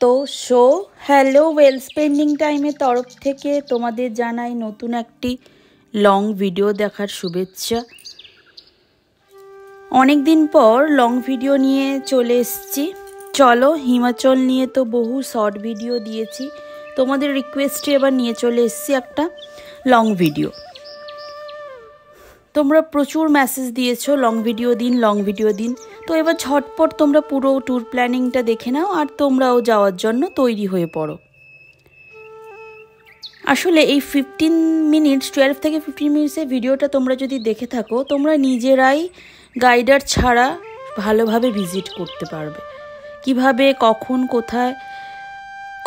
তো hello well spending টাইমের তরফ থেকে তোমাদের জানাই নতুন একটি লং ভিডিও দেখার শুভেচ্ছা। অনেক দিন পর লং ভিডিও নিয়ে চলে এসেছি। চলো, হিমাচল নিয়ে তো বহু শর্ট ভিডিও দিয়েছি, তোমাদের রিকোয়েস্টে এবার নিয়ে চলে এসেছি একটা লং ভিডিও। তোমরা প্রচুর মেসেজ দিয়েছো লং ভিডিও দিন, তো এবার ঝটপট তোমরা পুরো ট্যুর প্ল্যানিংটা দেখে নাও আর তোমরাও যাওয়ার জন্য তৈরি হয়ে পড়ো। আসলে এই 12 থেকে 15 মিনিটসের ভিডিওটা তোমরা যদি দেখে থাকো, তোমরা নিজেরাই গাইডার ছাড়া ভালোভাবে ভিজিট করতে পারবে। কিভাবে, কখন, কোথায়,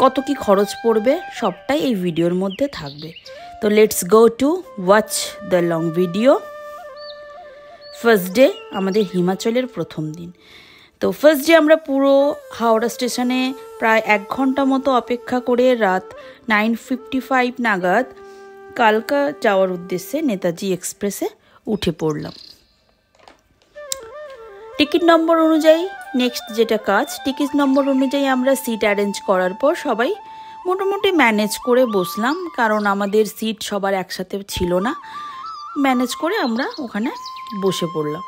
কত কি খরচ পড়বে সবটাই এই ভিডিওর মধ্যে থাকবে। তো let's go to watch the long video. First day আমাদের হিমাচলের প্রথম দিন। তো ফার্স্ট ডে আমরা পুরো হাওড়া স্টেশনে প্রায় 1 ঘন্টা মতো অপেক্ষা করে রাত 9:55 নাগাদ কালকা যাওয়ার উদ্দেশ্যে নেতাজি এক্সপ্রেসে উঠে পড়লাম। টিকিট নম্বর অনুযায়ী নেক্সট যেটা কাজ, টিকিট নম্বর অনুযায়ী আমরা সিট অ্যারেঞ্জ করার পর সবাই মোটামুটি ম্যানেজ করে বসলাম, কারণ আমাদের সিট সবার একসাথে ছিল না। ম্যানেজ করে আমরা ওখানে বসে পড়লাম।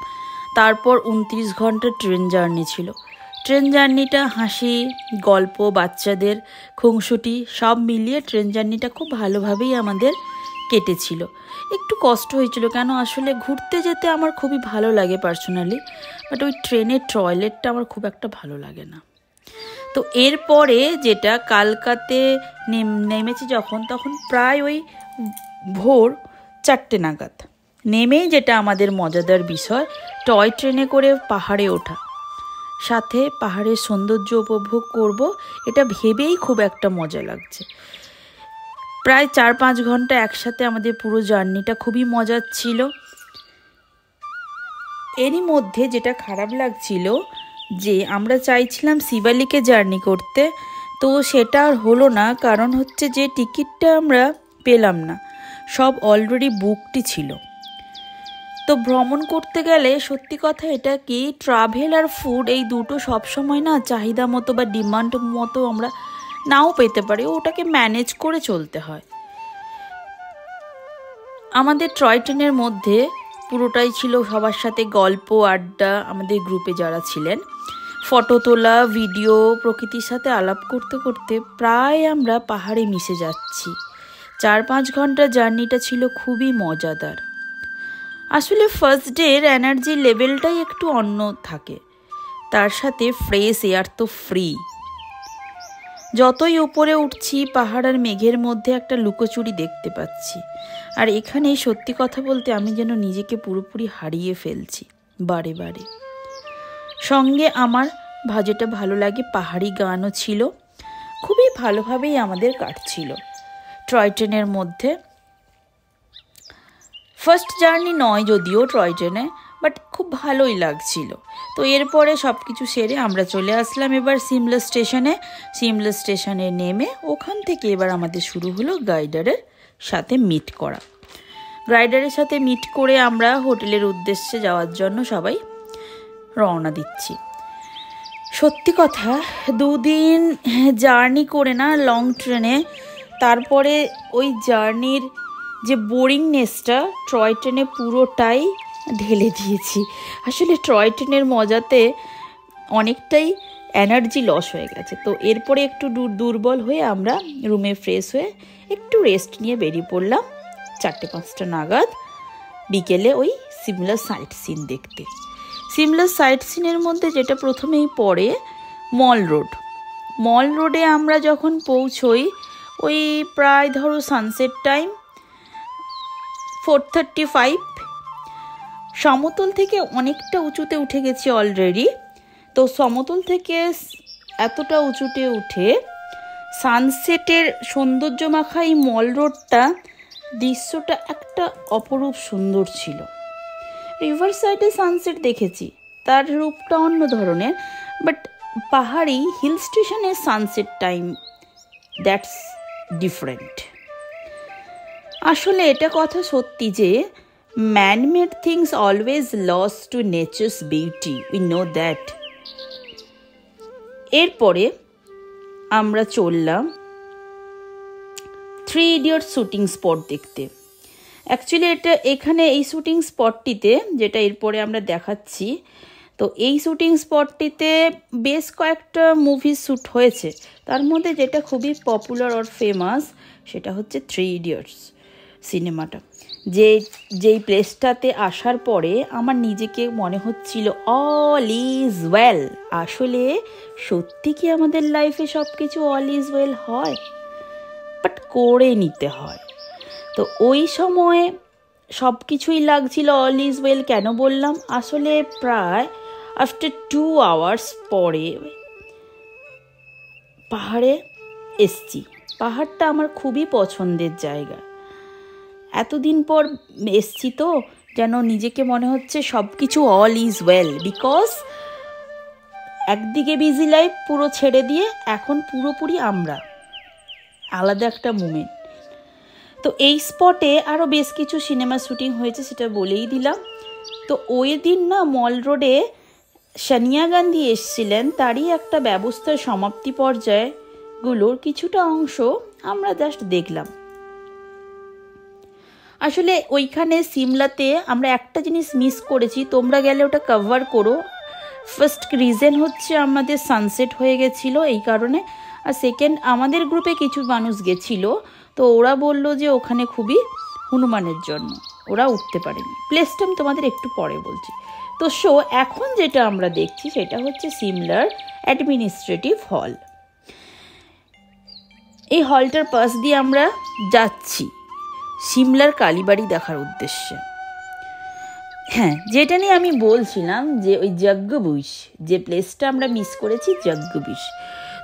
তারপর 29 ঘন্টা ট্রেন জার্নি ছিল। ট্রেন জার্নিটা হাসি, গল্প, বাচ্চাদের খুনসুটি সব মিলিয়ে ট্রেন জার্নিটা খুব ভালোভাবেই আমাদের কেটেছিল। একটু কষ্ট হয়েছিল, কেন আসলে ঘুরতে যেতে আমার খুবই ভালো লাগে পার্সোনালি, বাট ওই ট্রেনের টয়লেটটা আমার খুব একটা ভালো লাগে না। তো এরপরে যেটা কালকাতে নেমেছি তখন প্রায় ওই ভোর 4টে নাগাদ নেমেই যেটা আমাদের মজাদার বিষয়, টয় ট্রেনে করে পাহাড়ে ওঠা, সাথে পাহাড়ের সৌন্দর্য উপভোগ করব, এটা ভেবেই খুব একটা মজা লাগছে। প্রায় 4-5 ঘন্টা একসাথে আমাদের পুরো জার্নিটা খুবই মজার ছিল। এরই মধ্যে যেটা খারাপ লাগছিল যে আমরা চাইছিলাম শিবালিকে জার্নি করতে, তো সেটা আর হলো না, কারণ হচ্ছে যে টিকিটটা আমরা পেলাম না, সব অলরেডি বুকটি ছিল। তো ভ্রমণ করতে গেলে সত্যি কথা এটা কি, ট্রাভেল আর ফুড এই দুটো সবসময় না চাহিদা মতো বা ডিমান্ড মতো আমরা নাও পেতে পারি, ওটাকে ম্যানেজ করে চলতে হয়। আমাদের টয় ট্রেনের মধ্যে পুরোটাই ছিল সবার সাথে গল্প আড্ডা, আমাদের গ্রুপে যারা ছিলেন, ফটো তোলা, ভিডিও, প্রকৃতির সাথে আলাপ করতে করতে প্রায় আমরা পাহাড়ে মিশে যাচ্ছি। 4-5 ঘন্টা জার্নিটা ছিল খুবই মজাদার। আসলে ফার্স্ট ডের এনার্জি লেভেলটাই একটু অন্য থাকে, তার সাথে ফ্রেশ এয়ার তো ফ্রি। যতই উপরে উঠছি পাহাড় আর মেঘের মধ্যে একটা লুকোচুরি দেখতে পাচ্ছি, আর এখানে সত্যি কথা বলতে আমি যেন নিজেকে পুরোপুরি হারিয়ে ফেলছি বারে বারে। সঙ্গে আমার যেটা ভালো লাগে, পাহাড়ি গানও ছিল, খুবই ভালোভাবেই আমাদের কাটছিল টয় ট্রেনের মধ্যে। ফার্স্ট জার্নি নয় যদিও টয় ট্রেনে, বাট খুব ভালোই লাগছিল। তো এরপরে সব কিছু সেরে আমরা চলে আসলাম এবার সিমলা স্টেশনে। সিমলা স্টেশনে নেমে ওখান থেকে এবার আমাদের শুরু হলো গাইডারের সাথে মিট করা। গাইডারের সাথে মিট করে আমরা হোটেলের উদ্দেশ্যে যাওয়ার জন্য সবাই রওনা দিচ্ছি। সত্যি কথা 2 দিন জার্নি করে না লং ট্রেনে, তারপরে ওই জার্নির যে বোরিংনেসটা টয় ট্রেনে পুরোটাই ঢেলে দিয়েছি। আসলে টয় ট্রেনের মজাতে অনেকটাই এনার্জি লস হয়ে গেছে। তো এরপরে একটু দুর্বল হয়ে আমরা রুমে ফ্রেশ হয়ে একটু রেস্ট নিয়ে বেরিয়ে পড়লাম 4-5টা নাগাদ বিকেলে ওই সিমলা সাইট সিন দেখতে। সিমলা সাইট সিনের মধ্যে যেটা প্রথমেই পড়ে মল রোড। মল রোডে আমরা যখন পৌঁছই ওই প্রায় ধরো সানসেট টাইম 4:35। সমতল থেকে অনেকটা উঁচুতে উঠে গেছি অলরেডি। তো সমতল থেকে এতটা উঁচুতে উঠে সানসেটের সৌন্দর্য মাখা এই মল রোডটা, দৃশ্যটা একটা অপরূপ সুন্দর ছিল। রিভার সাইডে সানসেট দেখেছি, তার রূপটা অন্য ধরনের, বাট পাহাড়ি হিল স্টেশনের সানসেট টাইম দ্যাটস ডিফারেন্ট। আসলে এটা কথা সত্যি যে man-made things always lost to nature's beauty, we know that. এরপরে আমরা চললাম 3 ইডিয়টস শুটিং স্পট দেখতে। অ্যাকচুয়ালি এখানে এই শুটিং স্পটটিতে, যেটা এরপরে আমরা দেখাচ্ছি, তো এই শুটিং স্পটটিতে বেশ কয়েকটা মুভি শ্যুট হয়েছে। তার মধ্যে যেটা খুবই পপুলার আর ফেমাস সেটা হচ্ছে 3 ইডিয়টস সিনেমাটা। যেই প্লেসটাতে আসার পরে আমার নিজেকে মনে হচ্ছিল অল ইজ ওয়েল। আসলে সত্যি কি আমাদের লাইফে সব কিছু অল ইজ ওয়েল হয়? বাট করে নিতে হয়। তো ওই সময় সব কিছুই লাগছিল অল ইজ ওয়েল। কেন বললাম? আসলে প্রায় আফটার 2 আওয়ার্স পরে পাহাড়ে এসছি। পাহাড়টা আমার খুবই পছন্দের জায়গা। এতদিন পর এসছি তো যেন নিজেকে মনে হচ্ছে সব কিছু অল ইজ ওয়েল। বিকজ একদিকে বিজি লাইফ পুরো ছেড়ে দিয়ে এখন পুরোপুরি আমরা আলাদা একটা মুমেন্ট। তো এই স্পটে আরও বেশ কিছু সিনেমা শ্যুটিং হয়েছে, সেটা বলেই দিলাম। তো ওই দিন না মল রোডে সোনিয়া গান্ধী এসছিলেন, তারই একটা ব্যবস্থার সমাপ্তি পর্যায়গুলোর কিছুটা অংশ আমরা জাস্ট দেখলাম। আসলে ওইখানে সিমলাতে আমরা একটা জিনিস মিস করেছি, তোমরা গেলে ওটা কভার করো। ফার্স্ট রিজন হচ্ছে আমাদের সানসেট হয়ে গেছিলো এই কারণে, আর সেকেন্ড আমাদের গ্রুপে কিছু মানুষ গেছিলো, তো ওরা বললো যে ওখানে খুবই হনুমানের জন্য ওরা উঠতে পারেনি। প্লেসটা আমি তোমাদের একটু পরে বলছি। তো এখন যেটা আমরা দেখছি সেটা হচ্ছে সিমলার অ্যাডমিনিস্ট্রেটিভ হল। এই হলটার পাশ দিয়ে আমরা যাচ্ছি সিমলার কালীবাড়ি দেখার উদ্দেশ্যে। হ্যাঁ, যেটা নিয়ে আমি বলছিলাম যে ওই যজ্ঞবীশ, যে প্লেসটা আমরা মিস করেছি, যজ্ঞবীশ।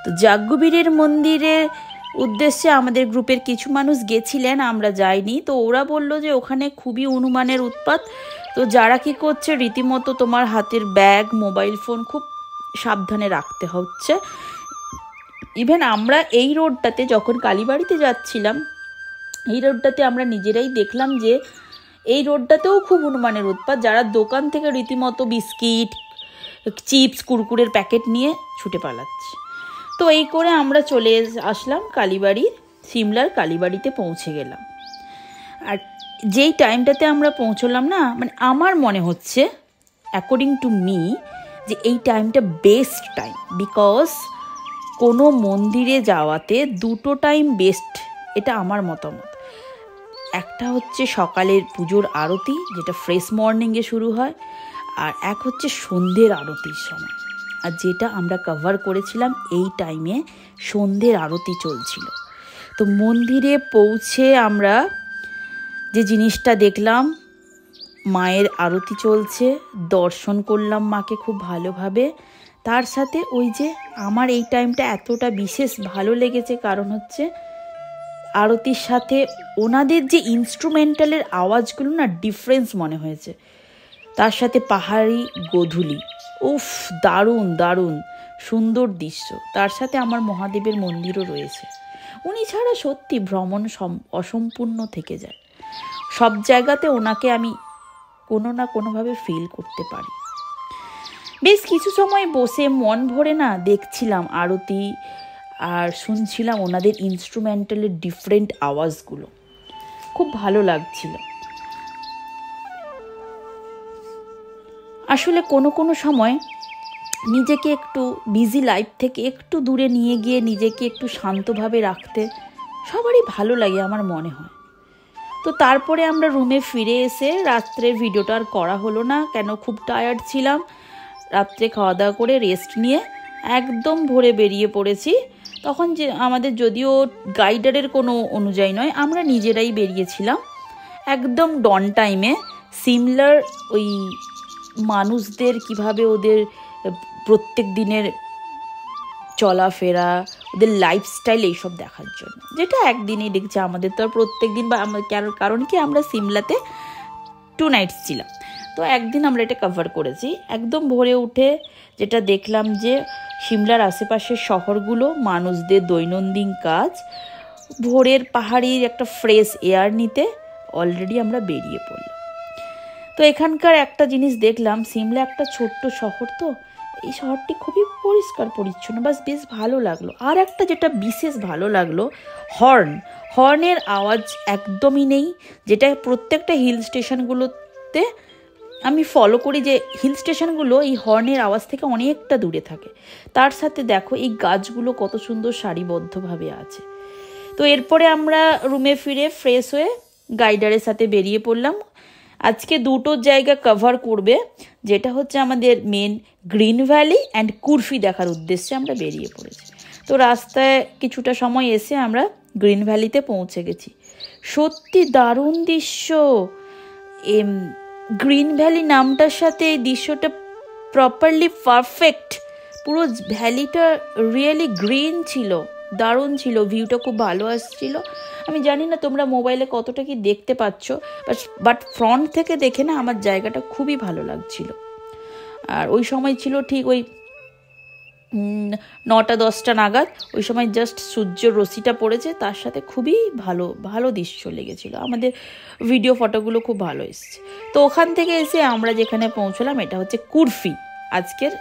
তো যজ্ঞবীরের মন্দিরের উদ্দেশ্যে আমাদের গ্রুপের কিছু মানুষ গেছিলেন, আমরা যাইনি। তো ওরা বললো যে ওখানে খুবই হনুমানের উৎপাত। তো যারা কি করছে, রীতিমতো তোমার হাতের ব্যাগ, মোবাইল ফোন খুব সাবধানে রাখতে হচ্ছে। ইভেন আমরা এই রোডটাতে যখন কালীবাড়িতে যাচ্ছিলাম, এই রোডটাতে আমরা নিজেরাই দেখলাম যে এই রোডটাতেও খুব হনুমানের উৎপাত। যারা দোকান থেকে রীতিমতো বিস্কিট, চিপস, কুরকুরের প্যাকেট নিয়ে ছুটে পালাচ্ছে। তো এই করে আমরা চলে আসলাম কালীবাড়ির, সিমলার কালীবাড়িতে পৌঁছে গেলাম। আর যেই টাইমটাতে আমরা পৌঁছলাম না, মানে আমার মনে হচ্ছে অ্যাকর্ডিং টু মি যে এই টাইমটা বেস্ট টাইম। বিকজ কোনো মন্দিরে যাওয়াতে দুটো টাইম বেস্ট, এটা আমার মতামত। একটা হচ্ছে সকালের পুজোর আরতি, যেটা ফ্রেশ মর্নিংয়ে শুরু হয়, আর এক হচ্ছে সন্ধ্যের আরতির সময়। আর যেটা আমরা কভার করেছিলাম এই টাইমে সন্ধ্যের আরতি চলছিল। তো মন্দিরে পৌঁছে আমরা যে জিনিসটা দেখলাম, মায়ের আরতি চলছে, দর্শন করলাম মাকে খুব ভালোভাবে। তার সাথে ওই যে আমার এই টাইমটা এতটা বিশেষ ভালো লেগেছে কারণ হচ্ছে আরতির সাথে ওনাদের যে ইনস্ট্রুমেন্টালের আওয়াজগুলো না ডিফারেন্স মনে হয়েছে। তার সাথে পাহাড়ি গোধূলি, উফ, দারুণ দারুণ সুন্দর দৃশ্য। তার সাথে আমার মহাদেবের মন্দিরও রয়েছে। উনি ছাড়া সত্যি ভ্রমণ অসম্পূর্ণ থেকে যায়। সব জায়গাতে ওনাকে আমি কোনো না কোনোভাবে ফিল করতে পারি। বেশ কিছু সময় বসে মন ভরে না দেখছিলাম আরতি, আর শুনছিলাম ওনাদের ইনস্ট্রুমেন্টালের ডিফারেন্ট আওয়াজগুলো। খুব ভালো লাগছিল। আসলে কোনো সময় নিজেকে একটু বিজি লাইফ থেকে একটু দূরে নিয়ে গিয়ে নিজেকে একটু শান্তভাবে রাখতে সবারই ভালো লাগে আমার মনে হয়। তো তারপরে আমরা রুমে ফিরে এসে রাত্রের ভিডিওটা আর করা হলো না, কেন খুব টায়ার্ড ছিলাম। রাত্রে খাওয়া দাওয়া করে রেস্ট নিয়ে একদম ভোরে বেরিয়ে পড়েছি। তখন যে আমাদের যদিও গাইডারের কোনো অনুযায়ী নয়, আমরা নিজেরাই বেরিয়েছিলাম একদম ডন টাইমে সিমলার ওই মানুষদের কিভাবে ওদের প্রত্যেক দিনের চলাফেরা, ওদের লাইফস্টাইল এইসব দেখার জন্য, যেটা একদিনই দেখছে। আমাদের তো আর প্রত্যেক দিন, বা কারণ কি আমরা সিমলাতে 2 নাইটস ছিলাম, তো একদিন আমরা এটা কভার করেছি। একদম ভোরে উঠে যেটা দেখলাম যে সিমলার আশেপাশের শহরগুলো, মানুষদের দৈনন্দিন কাজ, ভোরের পাহাড়ির একটা ফ্রেশ এয়ার নিতে অলরেডি আমরা বেরিয়ে পড়লাম। তো এখানকার একটা জিনিস দেখলাম, সিমলা একটা ছোট্ট শহর, তো এই শহরটি খুবই পরিষ্কার পরিচ্ছন্ন, বাস বেশ ভালো লাগলো। আর একটা যেটা বিশেষ ভালো লাগলো, হর্নের আওয়াজ একদমই নেই, যেটা প্রত্যেকটা হিল স্টেশনগুলোতে আমি ফলো করি, যে হিল স্টেশনগুলো এই হর্নের আওয়াজ থেকে অনেকটা দূরে থাকে। তার সাথে দেখো এই গাছগুলো কত সুন্দর সারিবদ্ধভাবে আছে। তো এরপরে আমরা রুমে ফিরে ফ্রেশ হয়ে গাইডারের সাথে বেরিয়ে পড়লাম। আজকে দুটো জায়গা কভার করবে, যেটা হচ্ছে আমাদের মেন গ্রিন ভ্যালি অ্যান্ড কুরফি দেখার উদ্দেশ্যে আমরা বেরিয়ে পড়েছি। তো রাস্তায় কিছুটা সময় এসে আমরা গ্রিন ভ্যালিতে পৌঁছে গেছি। সত্যি দারুণ দৃশ্য। গ্রিন ভ্যালি নামটার সাথে এই দৃশ্যটা প্রপারলি পারফেক্ট। পুরো ভ্যালিটা রিয়েলি গ্রিন ছিল, দারুণ ছিল, ভিউটা খুব ভালো আসছিল। আমি জানি না তোমরা মোবাইলে কতটা কি দেখতে পাচ্ছ, বাট ফ্রন্ট থেকে দেখে না আমার জায়গাটা খুবই ভালো লাগছিল। আর ওই সময় ছিল ঠিক ওই 9টা-10টা নাগাদ, ওই সময় জাস্ট সূর্যের রশ্মিটা পড়েছে, তার সাথে খুবই ভালো ভালো দৃশ্য লেগেছিল। আমাদের ভিডিও ফটোগুলো খুব ভালো এসেছে। তো ওখান থেকে এসে আমরা যেখানে পৌঁছলাম এটা হচ্ছে কুরফি। আজকের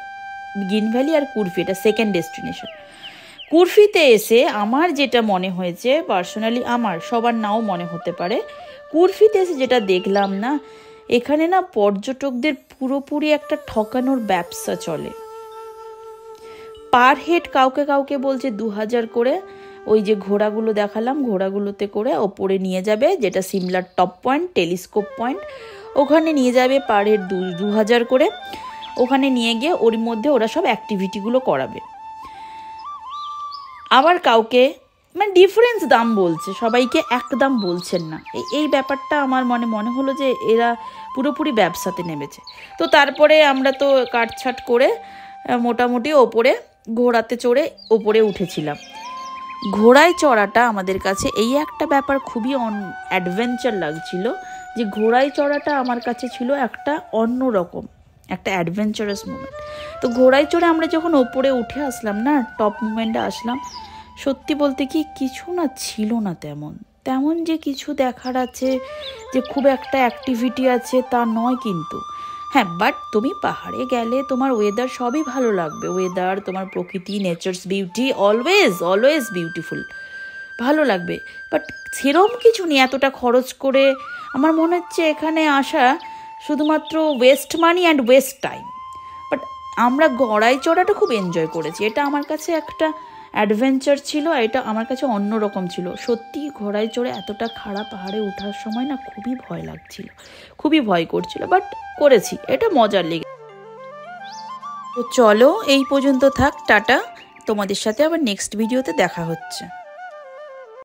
গ্রিন ভ্যালি আর কুরফি এটা সেকেন্ড ডেস্টিনেশন। কুরফিতে এসে আমার যেটা মনে হয়েছে পার্সোনালি, আমার সবার নাও মনে হতে পারে, কুরফিতে এসে যেটা দেখলাম না, এখানে না পর্যটকদের পুরোপুরি একটা ঠকানোর ব্যবসা চলে। পার হেড কাউকে কাউকে বলছে 2000 করে। ওই যে ঘোড়াগুলো দেখালাম, ঘোড়াগুলোতে করে ওপরে নিয়ে যাবে, যেটা সিমলার টপ পয়েন্ট, টেলিস্কোপ পয়েন্ট, ওখানে নিয়ে যাবে পার হেড 2000 করে। ওখানে নিয়ে গিয়ে ওর মধ্যে ওরা সব অ্যাক্টিভিটিগুলো করাবে। আবার কাউকে মানে ডিফারেন্স দাম বলছে, সবাইকে এক দাম বলছেন না। এই ব্যাপারটা আমার মনে হলো যে এরা পুরোপুরি ব্যবসাতে নেমেছে। তো তারপরে আমরা তো কাটছাট করে মোটামুটি ওপরে ঘোড়াতে চড়ে ওপরে উঠেছিলাম। ঘোড়ায় চড়াটা আমাদের কাছে এই একটা ব্যাপার খুবই অ্যাডভেঞ্চার লাগছিল, যে ঘোড়ায় চড়াটা আমার কাছে ছিল একটা অন্যরকম একটা অ্যাডভেঞ্চারাস মুমেন্ট। তো ঘোড়ায় চড়ে আমরা যখন ওপরে উঠে আসলাম না, টপ মুমেন্টে আসলাম, সত্যি বলতে কি কিছু না ছিল না তেমন যে কিছু দেখার আছে, যে খুব একটা অ্যাক্টিভিটি আছে তা নয় কিন্তু। হ্যাঁ, বাট তুমি পাহাড়ে গেলে তোমার ওয়েদার সবই ভালো লাগবে, ওয়েদার, তোমার প্রকৃতি, নেচার্স বিউটি অলওয়েজ বিউটিফুল, ভালো লাগবে। বাট সেরম কিছু নেই এতটা খরচ করে। আমার মনে হচ্ছে এখানে আসা শুধুমাত্র West money and waste time. But আমরা ঘোড়ায় চড়াটা খুব এনজয় করেছি, এটা আমার কাছে একটা অ্যাডভেঞ্চার ছিল, এটা আমার কাছে অন্যরকম ছিল। সত্যি ঘোড়ায় চড়ে এতটা খাড়া পাহাড়ে ওঠার সময় না খুবই ভয় লাগছিল, খুবই ভয় করছিল, বাট করেছি, এটা মজার লেগে। তো চলো এই পর্যন্ত থাক, টাটা। তোমাদের সাথে আবার নেক্সট ভিডিওতে দেখা হচ্ছে।